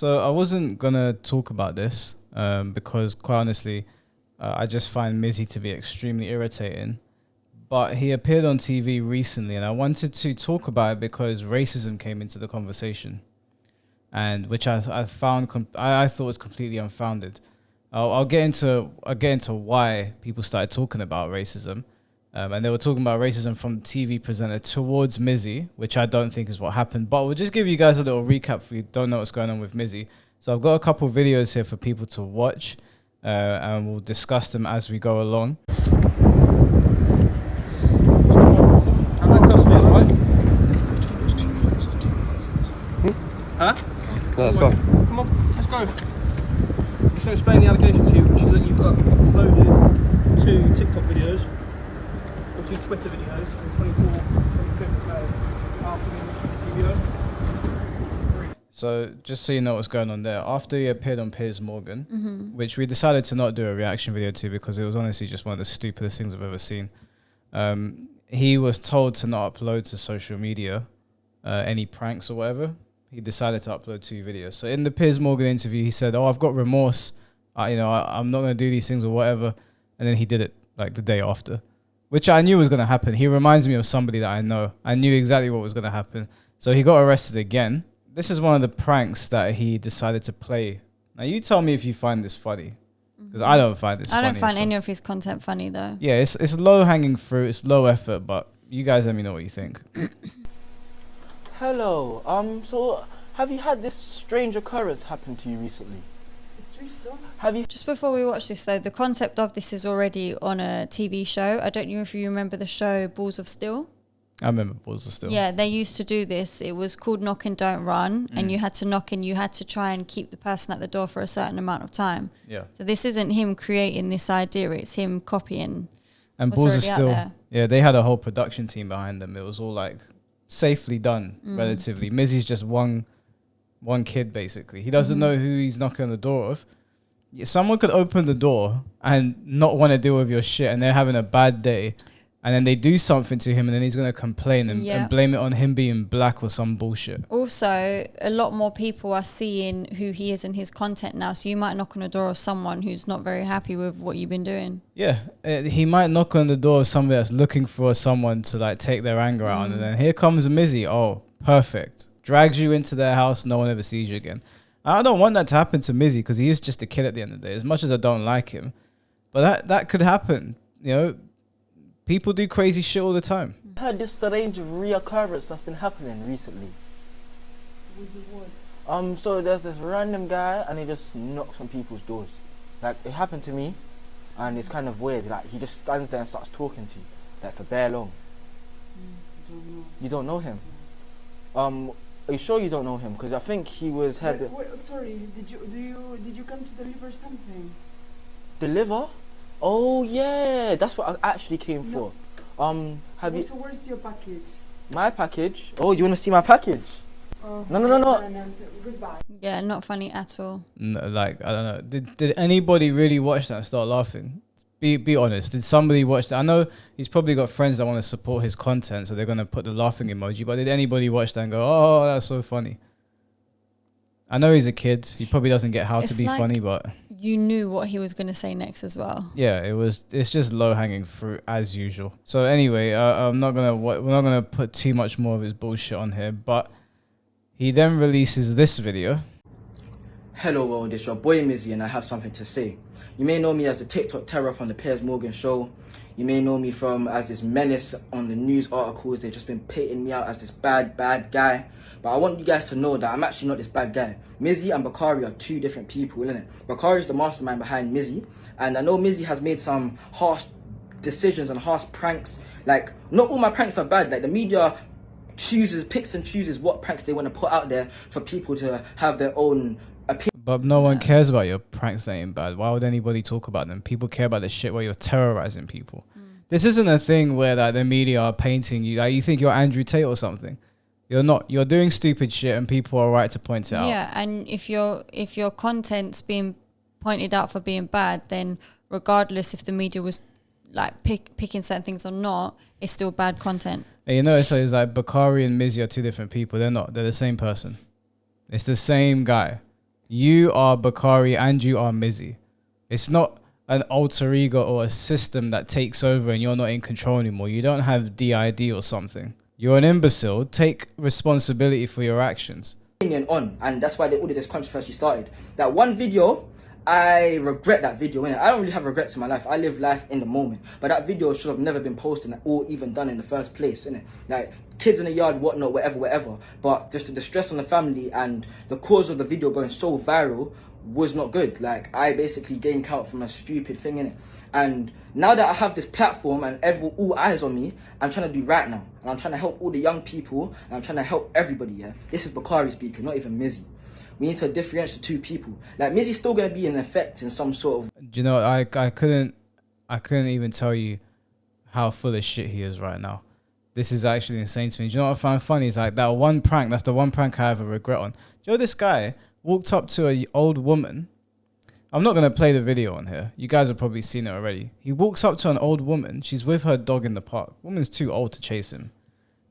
So I wasn't gonna talk about this because, quite honestly, I just find Mizzy to be extremely irritating. But he appeared on TV recently, and I wanted to talk about it because racism came into the conversation, and which I found I thought was completely unfounded. I'll get into why people started talking about racism, and they were talking about racism from the TV presenter towards Mizzy, which I don't think is what happened. But we'll just give you guys a little recap if you don't know what's going on with Mizzy. So I've got a couple of videos here for people to watch, and we'll discuss them as we go along. Huh? No, let's go. Come on, let's go. I'm just going to explain the allegation to you, which is that you've got uploaded 2 TikTok videos, or 2 Twitter videos, from 25th of May, after the video. So just so you know what's going on there, after he appeared on Piers Morgan, which we decided to not do a reaction video to because it was honestly just one of the stupidest things I've ever seen, he was told to not upload to social media any pranks or whatever. He decided to upload 2 videos. So in the Piers Morgan interview, he said, "Oh, I've got remorse. I'm not going to do these things or whatever." And then he did it like the day after, which I knew was going to happen. He reminds me of somebody that I know. I knew exactly what was going to happen. So he got arrested again. This is one of the pranks that he decided to play. Now you tell me if you find this funny, because I don't find this funny. I don't find any of his content funny though. Yeah, it's low hanging fruit. It's low effort, but you guys let me know what you think. Hello. So have you had this strange occurrence happen to you recently? Have you? Just before we watch this though, the concept of this is already on a TV show. I don't know if you remember the show Balls of Steel. I remember Balls of Steel. Yeah, they used to do this. It was called Knock and Don't Run, and you had to knock and you had to try and keep the person at the door for a certain amount of time. Yeah. So this isn't him creating this idea, it's him copying. And Balls of Steel, yeah, they had a whole production team behind them. It was all like safely done, relatively. Mizzy's just one kid, basically. He doesn't know who he's knocking on the door of. Someone could open the door and not want to deal with your shit, and they're having a bad day, and then they do something to him, and then he's going to complain and blame it on him being black or some bullshit. Also, a lot more people are seeing who he is in his content now, so you might knock on the door of someone who's not very happy with what you've been doing. Yeah, he might knock on the door of somebody that's looking for someone to like take their anger out on, and then here comes Mizzy. Oh, perfect. Drags you into their house, no one ever sees you again. I don't want that to happen to Mizzy because he is just a kid at the end of the day, as much as I don't like him. But that could happen. You know, people do crazy shit all the time. I heard this strange reoccurrence that's been happening recently. So there's this random guy and he just knocks on people's doors. Like, it happened to me and it's kind of weird. Like, he just stands there and starts talking to you, like, for bare long. You don't know him? Are you sure you don't know him? Because I think he was head. Sorry, did you come to deliver something? Deliver? Oh yeah, that's what I actually came for. Have you? So where's your package? My package? Oh, you want to see my package? No. Goodbye. Yeah, not funny at all. No, like, I don't know. Did anybody really watch that and start laughing? Be honest. Did somebody watch that? I know he's probably got friends that want to support his content, so they're going to put the laughing emoji. But did anybody watch that and go, "Oh, that's so funny"? I know he's a kid. He probably doesn't get how to be like funny, but you knew what he was going to say next as well. Yeah, it's just low hanging fruit as usual. So anyway, we're not gonna put too much more of his bullshit on here. But he then releases this video. Hello world, it's your boy Mizzy and I have something to say. You may know me as the TikTok terror from the Piers Morgan show. You may know me from as this menace on the news articles. They've just been painting me out as this bad guy. But I want you guys to know that I'm actually not this bad guy. Mizzy and Bakari are 2 different people, isn't it? Bakari is the mastermind behind Mizzy. And I know Mizzy has made some harsh decisions and harsh pranks. Like, not all my pranks are bad. Like, the media picks and chooses what pranks they want to put out there for people to have their own opinion. But no one cares about your pranks that ain't bad. Why would anybody talk about them? People care about the shit where you're terrorizing people. This isn't a thing where like the media are painting you. Like, you think you're Andrew Tate or something. You're not. You're doing stupid shit and people are right to point it out. Yeah, and if your content's being pointed out for being bad, then regardless if the media was like picking certain things or not, it's still bad content. And you know, so it's like Bakari and Mizzy are 2 different people. They're not. They're the same person. It's the same guy. You are Bakari and you are Mizzy. It's not an alter ego or a system that takes over and you're not in control anymore. You don't have DID or something. You're an imbecile. Take responsibility for your actions. On, and that's why all of this controversy started. That one video, I regret that video. I don't really have regrets in my life. I live life in the moment. But that video should have never been posted or even done in the first place, innit? Like, kids in the yard, whatnot, whatever. But just the stress on the family and the cause of the video going so viral was not good. Like, I basically gained count from a stupid thing, innit? And now that I have this platform and all eyes on me, I'm trying to do right now. And I'm trying to help all the young people, and I'm trying to help everybody, yeah? This is Bakari speaking, not even Mizzy. We need to differentiate the two people. Like, Mizzy's still going to be in effect in some sort of... Do you know, I couldn't even tell you how full of shit he is right now. This is actually insane to me. Do you know what I find funny? Is like that one prank, that's the one prank I have a regret on. Do you know this guy walked up to an old woman. I'm not going to play the video on here. You guys have probably seen it already. He walks up to an old woman. She's with her dog in the park. Woman's too old to chase him.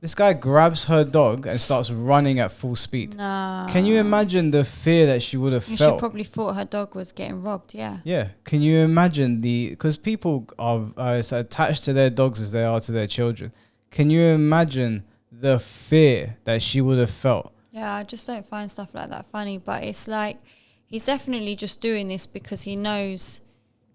This guy grabs her dog and starts running at full speed. Nah. Can you imagine the fear that she would have felt? She probably thought her dog was getting robbed, yeah. Yeah. Can you imagine because people are as attached to their dogs as they are to their children. Can you imagine the fear that she would have felt? Yeah, I just don't find stuff like that funny. But it's like, he's definitely just doing this because he knows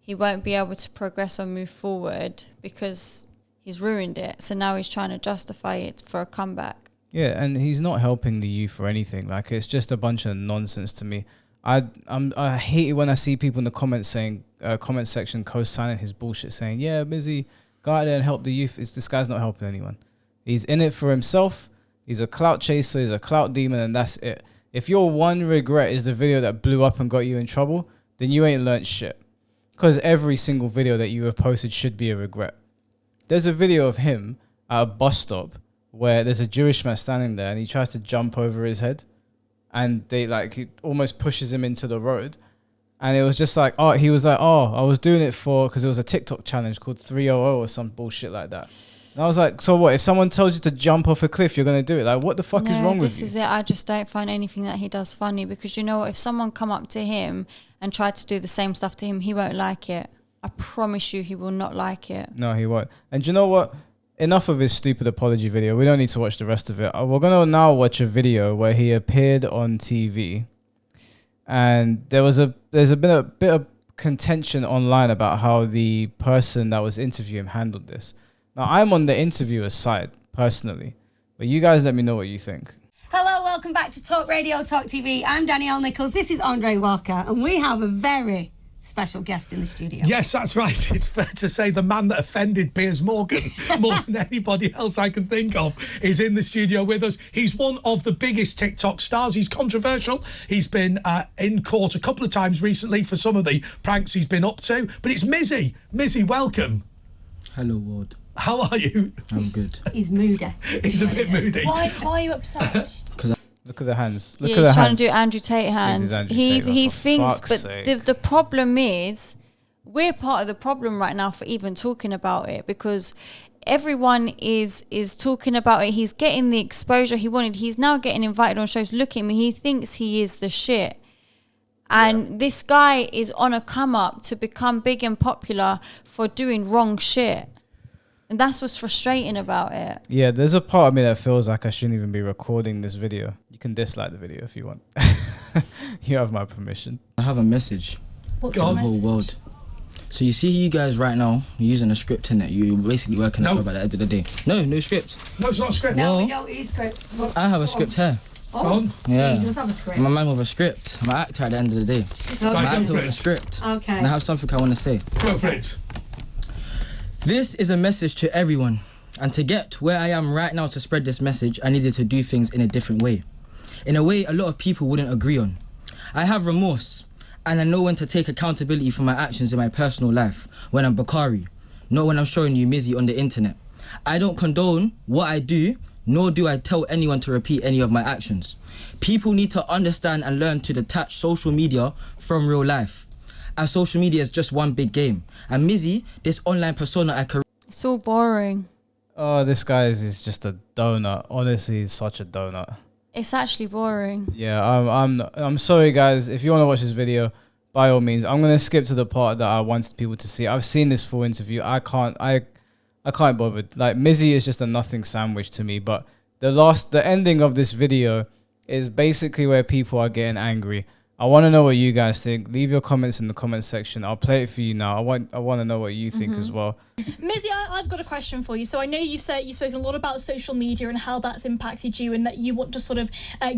he won't be able to progress or move forward because he's ruined it. So now he's trying to justify it for a comeback. Yeah, and he's not helping the youth or anything. Like, it's just a bunch of nonsense to me. I hate it when I see people in the comment section co-signing his bullshit, saying, "Yeah, Mizzy, go out there and help the youth." This guy's not helping anyone. He's in it for himself. He's a clout chaser. He's a clout demon, and that's it. If your one regret is the video that blew up and got you in trouble, then you ain't learnt shit. Because every single video that you have posted should be a regret. There's a video of him at a bus stop where there's a Jewish man standing there and he tries to jump over his head, and he almost pushes him into the road. And it was just like, he was like, I was doing it because it was a TikTok challenge called 300 or some bullshit like that. And I was like, so what? If someone tells you to jump off a cliff, you're going to do it? Like, what the fuck is wrong with you? This is it. I just don't find anything that he does funny because, you know what? If someone come up to him and tried to do the same stuff to him, he won't like it. I promise you he will not like it. No, he won't. And do you know what? Enough of his stupid apology video. We don't need to watch the rest of it. We're going to now watch a video where he appeared on TV. And there's been a bit of contention online about how the person that was interviewing him handled this. Now, I'm on the interviewer's side, personally. But you guys let me know what you think. Hello, welcome back to Talk Radio, Talk TV. I'm Danielle Nichols. This is Andre Walker. And we have a very special guest in the studio. Yes, that's right. It's fair to say the man that offended Piers Morgan more than anybody else I can think of is in the studio with us. He's one of the biggest TikTok stars. He's controversial. He's been in court a couple of times recently for some of the pranks he's been up to. But it's Mizzy. Mizzy, welcome. Hello, world. How are you? I'm good. He's moody. He's a bit moody. Why are you upset? Look at the hands. He's trying to do Andrew Tate hands. He thinks, but the problem is, we're part of the problem right now for even talking about it because everyone is talking about it. He's getting the exposure he wanted. He's now getting invited on shows. Look at him. He thinks he is the shit. And this guy is on a come up to become big and popular for doing wrong shit. And that's what's frustrating about it. Yeah, there's a part of me that feels like I shouldn't even be recording this video. You can dislike the video if you want. You have my permission. I have a message What's to your the whole message? world. So you see you guys right now, you're using a script in it. You're basically working a job at the end of the day. No script. No, it's not a script. No, Well, we don't use scripts. Look, I have a script here. Go on. Yeah. He does have a script. I'm a man with a script. I'm an actor at the end of the day. I'm an Right, go actor for with a it. script. Okay. And I have something I want to say. Go for it. This is a message to everyone. And to get where I am right now to spread this message, I needed to do things in a different way. In a way a lot of people wouldn't agree on. I have remorse, and I know when to take accountability for my actions in my personal life, when I'm Bakari, not when I'm showing you Mizzy on the internet. I don't condone what I do, nor do I tell anyone to repeat any of my actions. People need to understand and learn to detach social media from real life, as social media is just one big game. And Mizzy, this online persona I It's all boring. Oh, this guy is just a donut. Honestly, he's such a donut. It's actually boring. Yeah, I'm sorry, guys. If you want to watch this video, by all means, I'm gonna skip to the part that I wanted people to see. I've seen this full interview. I can't bother. Like, Mizzy is just a nothing sandwich to me. But the ending of this video is basically where people are getting angry. I want to know what you guys think. Leave your comments in the comment section. I'll play it for you now. I want to know what you think as well. Mizzy, I've got a question for you. So I know you've spoken a lot about social media and how that's impacted you, and that you want to sort of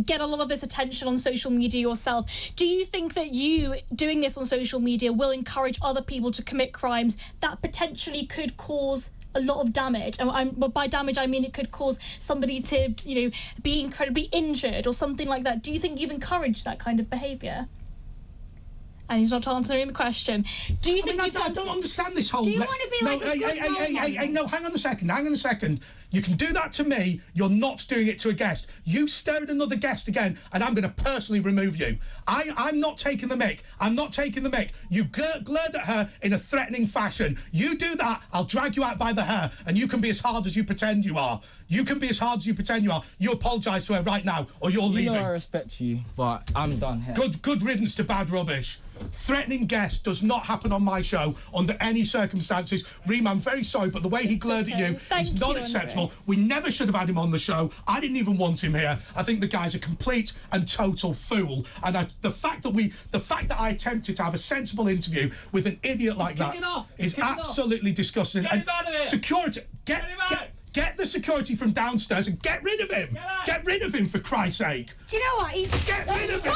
get a lot of this attention on social media yourself. Do you think that you doing this on social media will encourage other people to commit crimes that potentially could cause a lot of damage? And by damage, I mean it could cause somebody to, be incredibly injured or something like that. Do you think you've encouraged that kind of behaviour? And he's not answering the question. Do you think I don't understand this whole... Do you want to be like a good role no, hang on a second. You can do that to me. You're not doing it to a guest. You stare at another guest again, and I'm going to personally remove you. I'm not taking the mick. You glared at her in a threatening fashion. You do that, I'll drag you out by the hair, and you can be as hard as you pretend you are. You apologise to her right now, or you're leaving. I respect you, but I'm done here. Good riddance to bad rubbish. Threatening guest does not happen on my show under any circumstances. Reem, I'm very sorry, but the way he glared at you is not acceptable. We never should have had him on the show. I didn't even want him here. I think the guy's a complete and total fool. And the fact that I attempted to have a sensible interview with an idiot like that is absolutely disgusting. Get him out of here. Security, get the security from downstairs and get rid of him. Get rid of him, for Christ's sake. Do you know what? Get rid of him.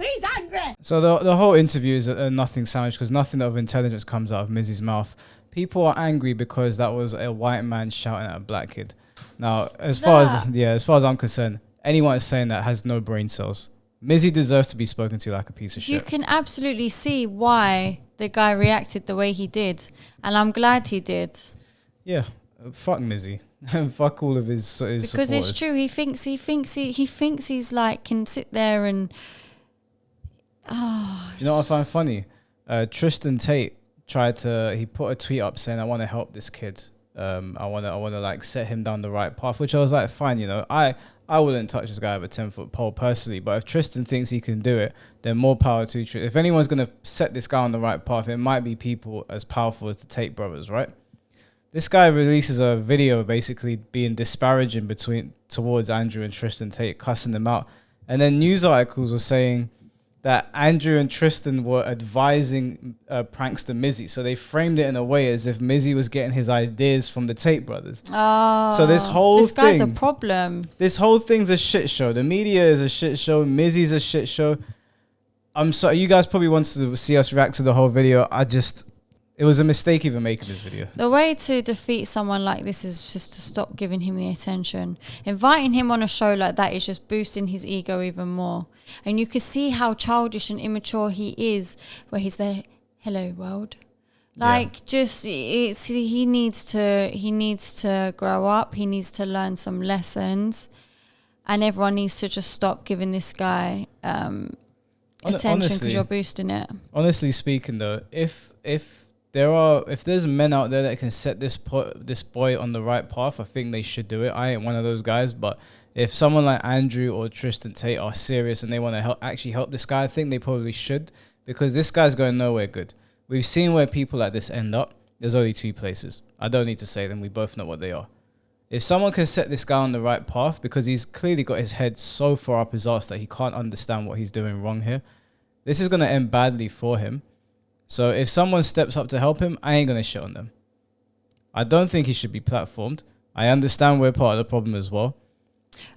He's angry. So the whole interview is a nothing sandwich because nothing of intelligence comes out of Mizzy's mouth. People are angry because that was a white man shouting at a black kid. Now, as far as I'm concerned, anyone saying that has no brain cells. Mizzy deserves to be spoken to like a piece of shit. You can absolutely see why the guy reacted the way he did, and I'm glad he did. Yeah, fuck Mizzy. Fuck all of his because supporters. It's true. He thinks he's like can sit there and. You know what I find funny? Tristan Tate he put a tweet up saying, I want to help this kid. I want to like set him down the right path, which I was like, fine, I wouldn't touch this guy with a 10-foot pole personally, but if Tristan thinks he can do it, then more power to Tristan. If anyone's going to set this guy on the right path, it might be people as powerful as the Tate brothers, right? This guy releases a video basically being disparaging towards Andrew and Tristan Tate, cussing them out. And then news articles were saying that Andrew and Tristan were advising prankster Mizzy. So they framed it in a way as if Mizzy was getting his ideas from the Tate brothers. Oh, so this guy's a problem. This whole thing's a shit show. The media is a shit show. Mizzy's a shit show. I'm sorry, you guys probably want to see us react to the whole video. It was a mistake even making this video. The way to defeat someone like this is just to stop giving him the attention. Inviting him on a show like that is just boosting his ego even more. And you can see how childish and immature he is, where he's there, hello world. He needs to grow up. He needs to learn some lessons. And everyone needs to just stop giving this guy attention because you're boosting it. Honestly speaking though, if there's men out there that can set this boy on the right path, I think they should do it. I ain't one of those guys, but if someone like Andrew or Tristan Tate are serious and they want to actually help this guy, I think they probably should, because this guy's going nowhere good. We've seen where people like this end up. There's only two places. I don't need to say them. We both know what they are. If someone can set this guy on the right path, because he's clearly got his head so far up his arse that he can't understand what he's doing wrong here, this is going to end badly for him. So if someone steps up to help him, I ain't going to shit on them. I don't think he should be platformed. I understand we're part of the problem as well.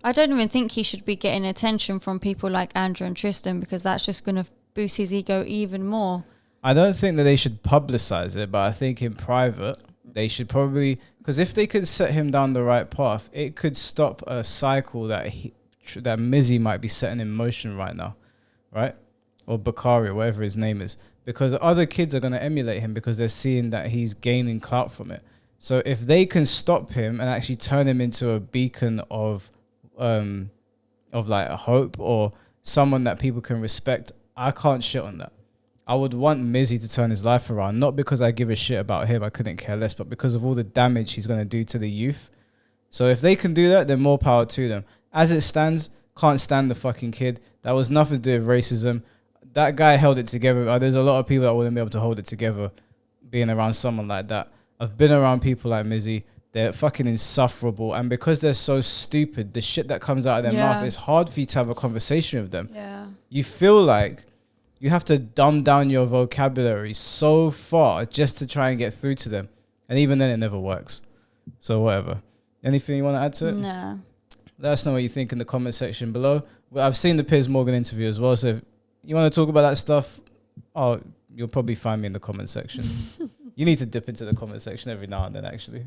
I don't even think he should be getting attention from people like Andrew and Tristan, because that's just going to boost his ego even more. I don't think that they should publicize it, but I think in private, they should probably... Because if they could set him down the right path, it could stop a cycle that Mizzy might be setting in motion right now, right? Or Bakari, whatever his name is. Because other kids are going to emulate him because they're seeing that he's gaining clout from it. So if they can stop him and actually turn him into a beacon of like a hope or someone that people can respect, I can't shit on that. I would want Mizzy to turn his life around, not because I give a shit about him, I couldn't care less, but because of all the damage he's going to do to the youth. So if they can do that, then more power to them. As it stands, Can't stand the fucking kid. That was nothing to do with racism. That guy held it together. There's a lot of people that wouldn't be able to hold it together being around someone like that. I've been around people like Mizzy. They're fucking insufferable. And because they're so stupid, the shit that comes out of their mouth, it's hard for you to have a conversation with them. Yeah. You feel like you have to dumb down your vocabulary so far just to try and get through to them. And even then, it never works. So whatever. Anything you want to add to it? No. Let us know what you think in the comment section below. Well, I've seen the Piers Morgan interview as well. So if you want to talk about that stuff, you'll probably find me in the comment section. You need to dip into the comment section every now and then, actually.